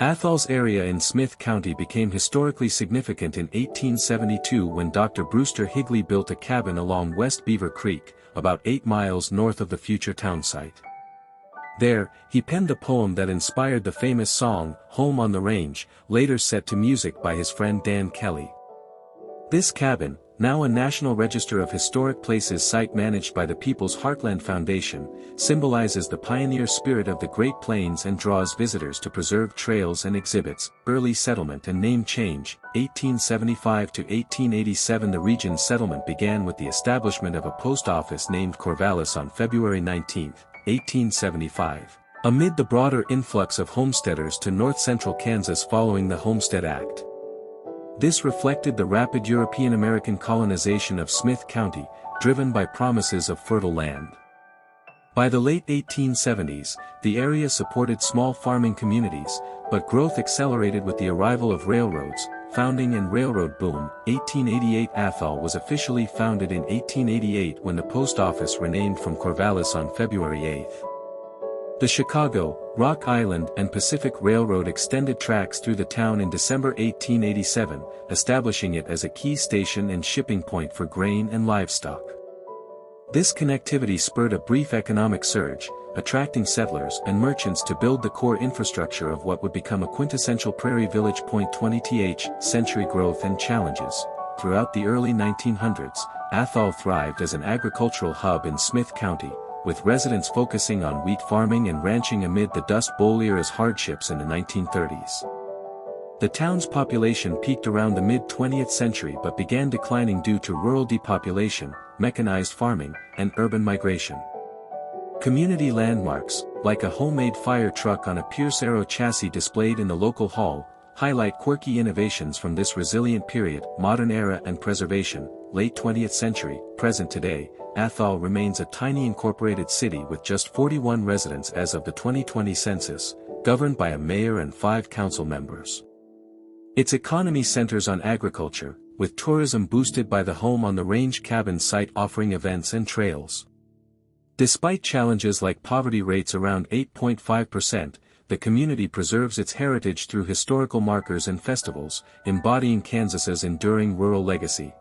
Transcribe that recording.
Athol's area in Smith County became historically significant in 1872 when Dr. Brewster Higley built a cabin along West Beaver Creek, about 8 miles north of the future town site. There, he penned the poem that inspired the famous song, Home on the Range, later set to music by his friend Dan Kelly. This cabin, now a National Register of Historic Places site managed by the People's Heartland Foundation, symbolizes the pioneer spirit of the Great Plains and draws visitors to preserve trails and exhibits. Early settlement and name change, 1875 to 1887. The region's settlement began with the establishment of a post office named Corvallis on February 19, 1875, amid the broader influx of homesteaders to north-central Kansas following the Homestead Act. This reflected the rapid European-American colonization of Smith County, driven by promises of fertile land. By the late 1870s, the area supported small farming communities, but growth accelerated with the arrival of railroads, founding and railroad boom. 1888 Athol was officially founded in 1888 when the post office renamed from Corvallis on February 8. The Chicago, Rock Island and Pacific Railroad extended tracks through the town in December 1887, establishing it as a key station and shipping point for grain and livestock. This connectivity spurred a brief economic surge, attracting settlers and merchants to build the core infrastructure of what would become a quintessential prairie village. 20th century growth and challenges. Throughout the early 1900s, Athol thrived as an agricultural hub in Smith County, with residents focusing on wheat farming and ranching amid the Dust Bowl era's hardships in the 1930s. The town's population peaked around the mid-20th century but began declining due to rural depopulation, mechanized farming, and urban migration. Community landmarks, like a homemade fire truck on a Pierce Arrow chassis displayed in the local hall, highlight quirky innovations from this resilient period. Modern era and preservation, late 20th century, present today. Athol remains a tiny incorporated city with just 41 residents as of the 2020 census, governed by a mayor and 5 council members. Its economy centers on agriculture, with tourism boosted by the Home on the Range cabin site offering events and trails. Despite challenges like poverty rates around 8.5%, the community preserves its heritage through historical markers and festivals, embodying Kansas's enduring rural legacy.